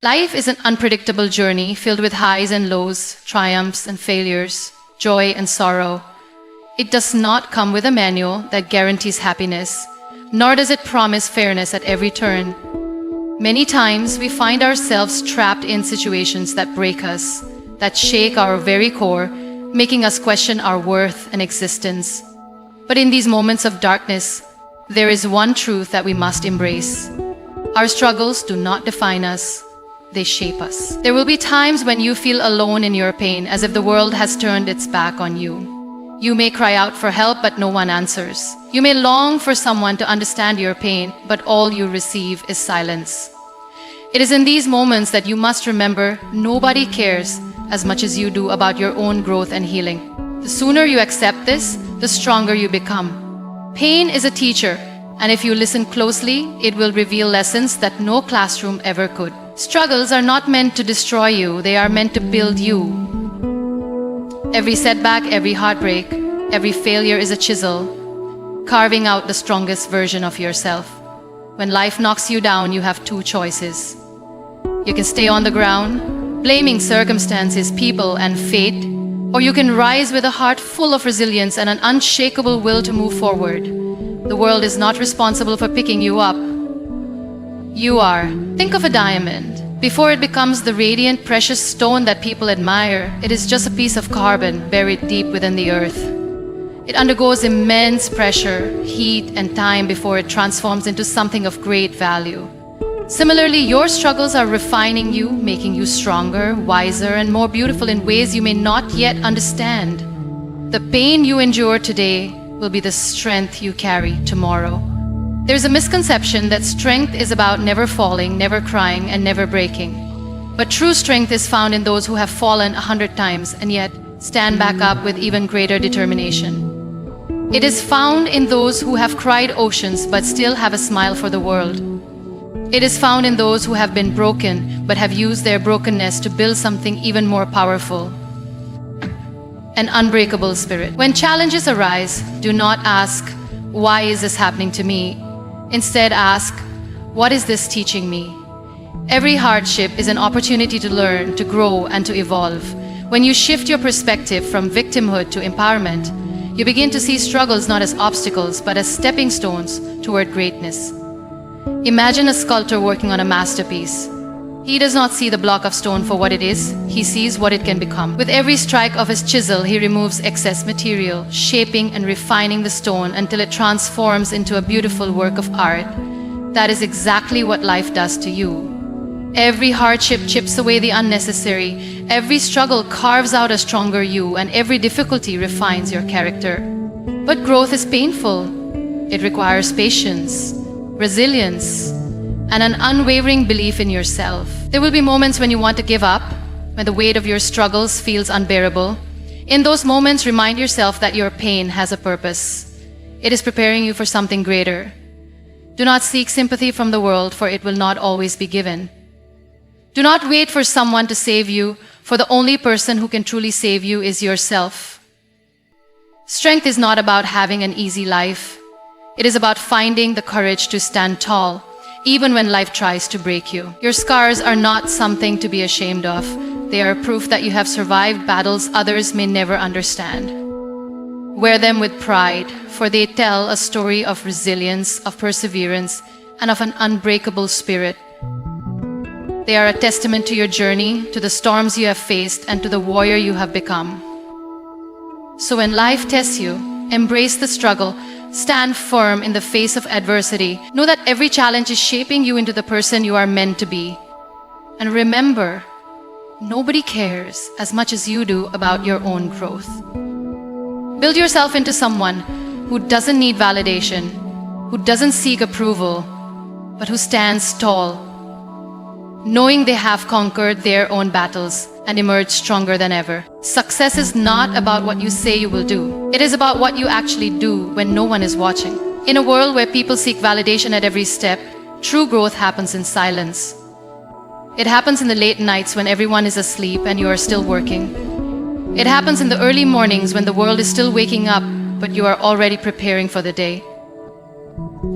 Life is an unpredictable journey filled with highs and lows, triumphs and failures, joy and sorrow. It does not come with a manual that guarantees happiness, nor does it promise fairness at every turn. Many times we find ourselves trapped in situations that break us, that shake our very core, making us question our worth and existence. But in these moments of darkness, there is one truth that we must embrace. Our struggles do not define us. They shape us. There will be times when you feel alone in your pain, as if the world has turned its back on you. You may cry out for help, but no one answers. You may long for someone to understand your pain, but all you receive is silence. It is in these moments that you must remember nobody cares as much as you do about your own growth and healing. The sooner you accept this, the stronger you become. Pain is a teacher, and if you listen closely, it will reveal lessons that no classroom ever could. Struggles are not meant to destroy you, they are meant to build you. Every setback, every heartbreak, every failure is a chisel, carving out the strongest version of yourself. When life knocks you down, you have two choices. You can stay on the ground, blaming circumstances, people, and fate, or you can rise with a heart full of resilience and an unshakable will to move forward. The world is not responsible for picking you up. You are. Think of a diamond. Before it becomes the radiant, precious stone that people admire, it is just a piece of carbon buried deep within the earth. It undergoes immense pressure, heat, and time before it transforms into something of great value. Similarly, your struggles are refining you, making you stronger, wiser, and more beautiful in ways you may not yet understand. The pain you endure today will be the strength you carry tomorrow. There's a misconception that strength is about never falling, never crying, and never breaking. But true strength is found in those who have fallen 100 times and yet stand back up with even greater determination. It is found in those who have cried oceans but still have a smile for the world. It is found in those who have been broken but have used their brokenness to build something even more powerful. An unbreakable spirit. When challenges arise, do not ask, "Why is this happening to me?" Instead, ask, "What is this teaching me?" Every hardship is an opportunity to learn, to grow, and to evolve. When you shift your perspective from victimhood to empowerment, you begin to see struggles not as obstacles, but as stepping stones toward greatness. Imagine a sculptor working on a masterpiece. He does not see the block of stone for what it is, he sees what it can become. With every strike of his chisel, he removes excess material, shaping and refining the stone until it transforms into a beautiful work of art. That is exactly what life does to you. Every hardship chips away the unnecessary, every struggle carves out a stronger you, and every difficulty refines your character. But growth is painful. It requires patience, resilience, and an unwavering belief in yourself. There will be moments when you want to give up, when the weight of your struggles feels unbearable. In those moments, remind yourself that your pain has a purpose. It is preparing you for something greater. Do not seek sympathy from the world, for it will not always be given. Do not wait for someone to save you, for the only person who can truly save you is yourself. Strength is not about having an easy life. It is about finding the courage to stand tall, even when life tries to break you. Your scars are not something to be ashamed of. They are proof that you have survived battles others may never understand. Wear them with pride, for they tell a story of resilience, of perseverance, and of an unbreakable spirit. They are a testament to your journey, to the storms you have faced, and to the warrior you have become. So when life tests you, embrace the struggle. Stand firm in the face of adversity. Know that every challenge is shaping you into the person you are meant to be. And remember, nobody cares as much as you do about your own growth. Build yourself into someone who doesn't need validation, who doesn't seek approval, but who stands tall, knowing they have conquered their own battles and emerged stronger than ever. Success is not about what you say you will do. It is about what you actually do when no one is watching. In a world where people seek validation at every step, true growth happens in silence. It happens in the late nights when everyone is asleep and you are still working. It happens in the early mornings when the world is still waking up, but you are already preparing for the day.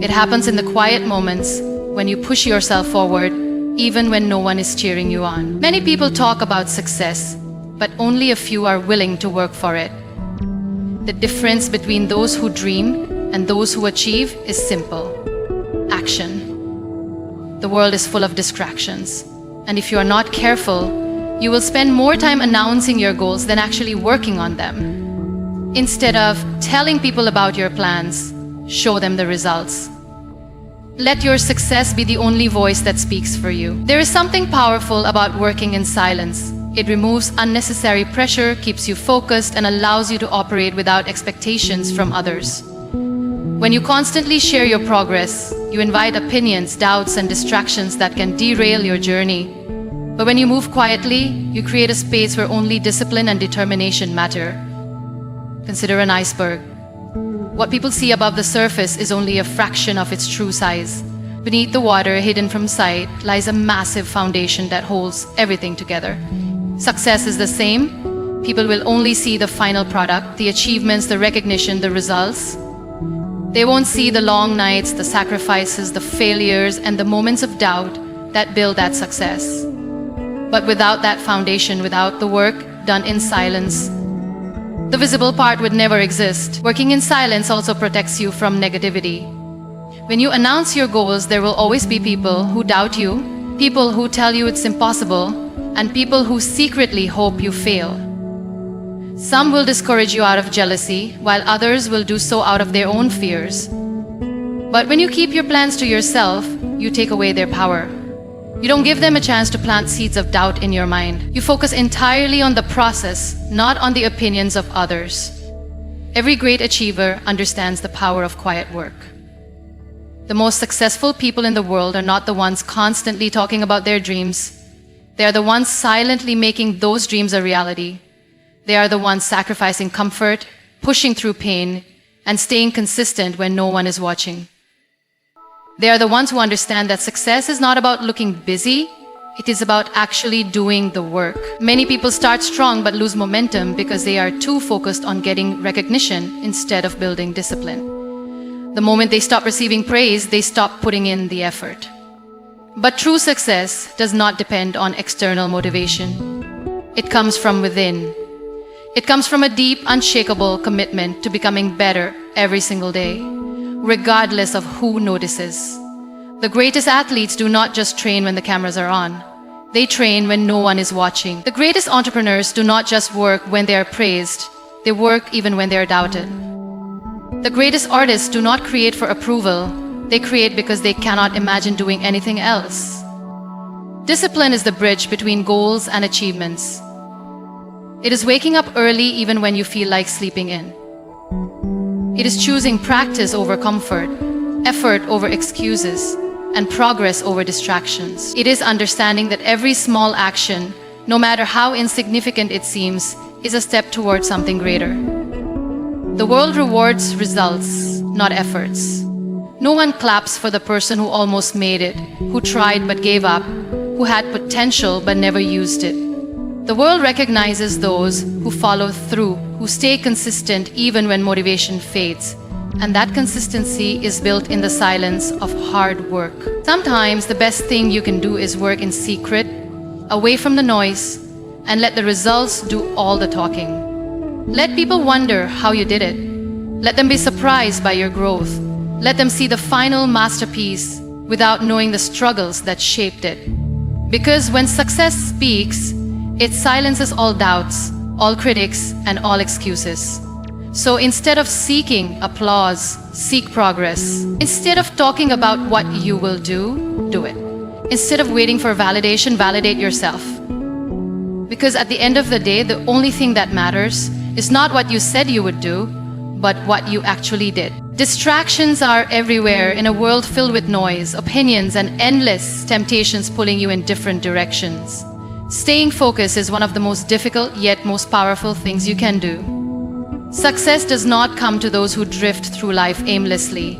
It happens in the quiet moments when you push yourself forward even when no one is cheering you on. Many people talk about success, but only a few are willing to work for it. The difference between those who dream and those who achieve is simple: action. The world is full of distractions, and if you are not careful, you will spend more time announcing your goals than actually working on them. Instead of telling people about your plans, show them the results. Let your success be the only voice that speaks for you. There is something powerful about working in silence. It removes unnecessary pressure, keeps you focused, and allows you to operate without expectations from others. When you constantly share your progress, you invite opinions, doubts, and distractions that can derail your journey. But when you move quietly, you create a space where only discipline and determination matter. Consider an iceberg. What people see above the surface is only a fraction of its true size. Beneath the water, hidden from sight, lies a massive foundation that holds everything together. Success is the same. People will only see the final product, the achievements, the recognition, the results. They won't see the long nights, the sacrifices, the failures, and the moments of doubt that build that success. But without that foundation, without the work done in silence, the visible part would never exist. Working in silence also protects you from negativity. When you announce your goals, there will always be people who doubt you, people who tell you it's impossible, and people who secretly hope you fail. Some will discourage you out of jealousy, while others will do so out of their own fears. But when you keep your plans to yourself, you take away their power. You don't give them a chance to plant seeds of doubt in your mind. You focus entirely on the process, not on the opinions of others. Every great achiever understands the power of quiet work. The most successful people in the world are not the ones constantly talking about their dreams. They are the ones silently making those dreams a reality. They are the ones sacrificing comfort, pushing through pain, and staying consistent when no one is watching. They are the ones who understand that success is not about looking busy, it is about actually doing the work. Many people start strong but lose momentum because they are too focused on getting recognition instead of building discipline. The moment they stop receiving praise, they stop putting in the effort. But true success does not depend on external motivation. It comes from within. It comes from a deep, unshakable commitment to becoming better every single day, regardless of who notices. The greatest athletes do not just train when the cameras are on. They train when no one is watching. The greatest entrepreneurs do not just work when they are praised. They work even when they are doubted. The greatest artists do not create for approval. They create because they cannot imagine doing anything else. Discipline is the bridge between goals and achievements. It is waking up early even when you feel like sleeping in. It is choosing practice over comfort, effort over excuses, and progress over distractions. It is understanding that every small action, no matter how insignificant it seems, is a step towards something greater. The world rewards results, not efforts. No one claps for the person who almost made it, who tried but gave up, who had potential but never used it. The world recognizes those who follow through, who stay consistent even when motivation fades. And that consistency is built in the silence of hard work. Sometimes the best thing you can do is work in secret, away from the noise, and let the results do all the talking. Let people wonder how you did it. Let them be surprised by your growth. Let them see the final masterpiece without knowing the struggles that shaped it. Because when success speaks, it silences all doubts, all critics, and all excuses. So instead of seeking applause, seek progress. Instead of talking about what you will do, do it. Instead of waiting for validation, validate yourself. Because at the end of the day, the only thing that matters is not what you said you would do, but what you actually did. Distractions are everywhere in a world filled with noise, opinions, and endless temptations pulling you in different directions. Staying focused is one of the most difficult yet most powerful things you can do. Success does not come to those who drift through life aimlessly.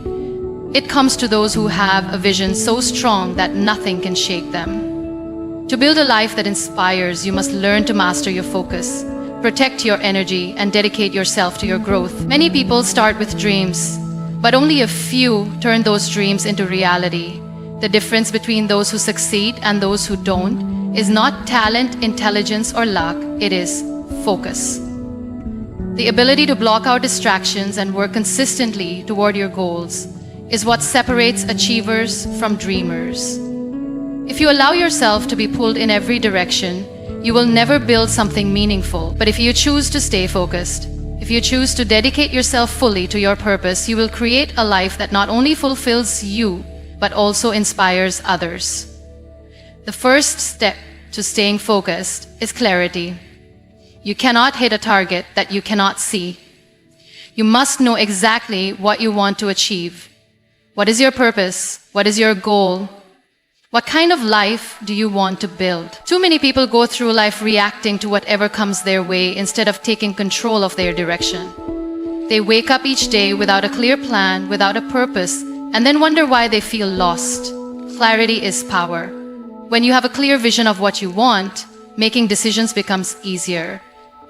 It comes to those who have a vision so strong that nothing can shake them. To build a life that inspires, you must learn to master your focus, protect your energy, and dedicate yourself to your growth. Many people start with dreams, but only a few turn those dreams into reality. The difference between those who succeed and those who don't is not talent, intelligence, or luck, it is focus. The ability to block out distractions and work consistently toward your goals is what separates achievers from dreamers. If you allow yourself to be pulled in every direction, you will never build something meaningful. But if you choose to stay focused, if you choose to dedicate yourself fully to your purpose, you will create a life that not only fulfills you, but also inspires others. The first step to staying focused is clarity. You cannot hit a target that you cannot see. You must know exactly what you want to achieve. What is your purpose? What is your goal? What kind of life do you want to build? Too many people go through life reacting to whatever comes their way instead of taking control of their direction. They wake up each day without a clear plan, without a purpose, and then wonder why they feel lost. Clarity is power. When you have a clear vision of what you want, making decisions becomes easier.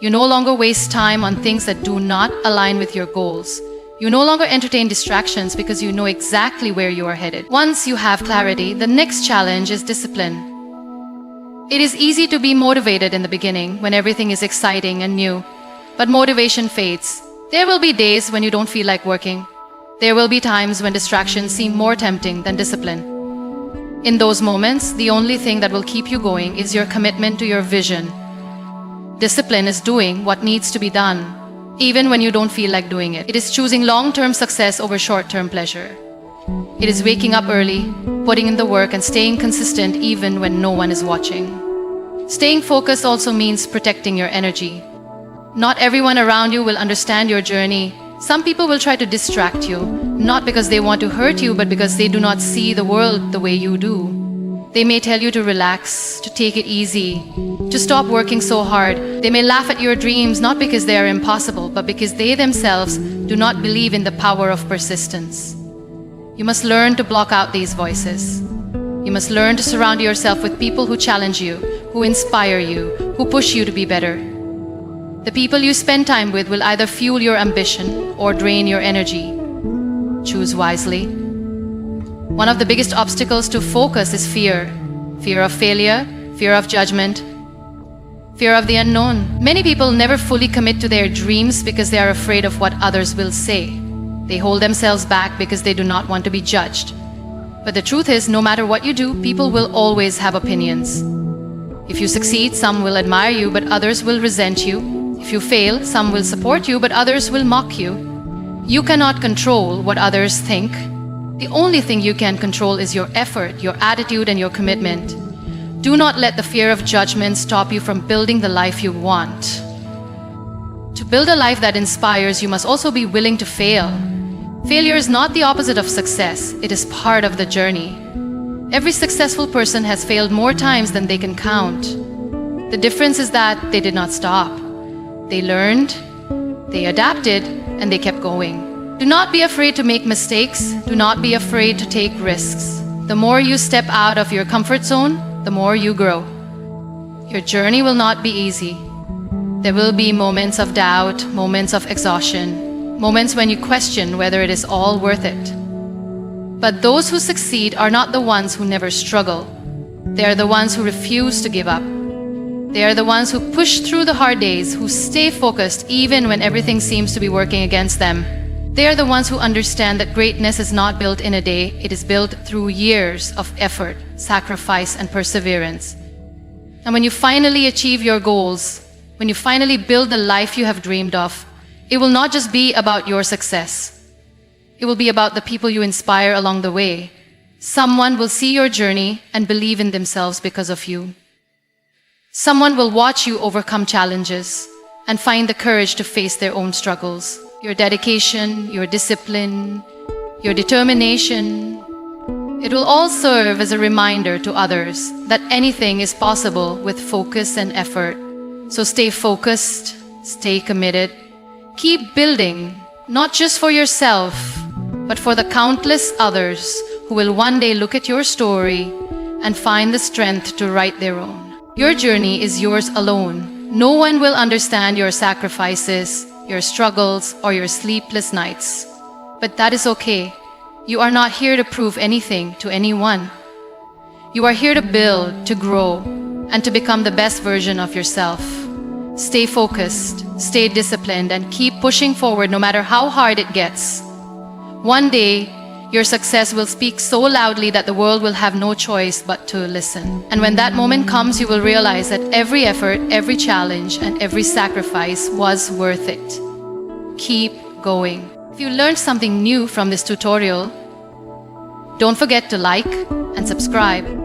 You no longer waste time on things that do not align with your goals. You no longer entertain distractions because you know exactly where you are headed. Once you have clarity, the next challenge is discipline. It is easy to be motivated in the beginning when everything is exciting and new, but motivation fades. There will be days when you don't feel like working. There will be times when distractions seem more tempting than discipline. In those moments, the only thing that will keep you going is your commitment to your vision. Discipline is doing what needs to be done, even when you don't feel like doing it. It is choosing long-term success over short-term pleasure. It is waking up early, putting in the work, and staying consistent even when no one is watching. Staying focused also means protecting your energy. Not everyone around you will understand your journey. Some people will try to distract you, not because they want to hurt you, but because they do not see the world the way you do. They may tell you to relax, to take it easy, to stop working so hard. They may laugh at your dreams not because they are impossible, but because they themselves do not believe in the power of persistence. You must learn to block out these voices. You must learn to surround yourself with people who challenge you, who inspire you, who push you to be better. The people you spend time with will either fuel your ambition or drain your energy. Choose wisely. One of the biggest obstacles to focus is fear. Fear of failure, fear of judgment, fear of the unknown. Many people never fully commit to their dreams because they are afraid of what others will say. They hold themselves back because they do not want to be judged. But the truth is, no matter what you do, people will always have opinions. If you succeed, some will admire you, but others will resent you. If you fail, some will support you, but others will mock you. You cannot control what others think. The only thing you can control is your effort, your attitude, and your commitment. Do not let the fear of judgment stop you from building the life you want. To build a life that inspires, you must also be willing to fail. Failure is not the opposite of success. It is part of the journey. Every successful person has failed more times than they can count. The difference is that they did not stop. They learned, they adapted, and they kept going. Do not be afraid to make mistakes. Do not be afraid to take risks. The more you step out of your comfort zone, the more you grow. Your journey will not be easy. There will be moments of doubt, moments of exhaustion, moments when you question whether it is all worth it. But those who succeed are not the ones who never struggle. They are the ones who refuse to give up. They are the ones who push through the hard days, who stay focused even when everything seems to be working against them. They are the ones who understand that greatness is not built in a day, it is built through years of effort, sacrifice, and perseverance. And when you finally achieve your goals, when you finally build the life you have dreamed of, it will not just be about your success. It will be about the people you inspire along the way. Someone will see your journey and believe in themselves because of you. Someone will watch you overcome challenges and find the courage to face their own struggles. Your dedication, your discipline, your determination, it will all serve as a reminder to others that anything is possible with focus and effort. So stay focused, stay committed, keep building, not just for yourself, but for the countless others who will one day look at your story and find the strength to write their own. Your journey is yours alone. No one will understand your sacrifices, your struggles, or your sleepless nights. But that is okay. You are not here to prove anything to anyone. You are here to build, to grow, and to become the best version of yourself. Stay focused, stay disciplined, and keep pushing forward no matter how hard it gets. One day, your success will speak so loudly that the world will have no choice but to listen. And when that moment comes, you will realize that every effort, every challenge, and every sacrifice was worth it. Keep going. If you learned something new from this tutorial, don't forget to like and subscribe.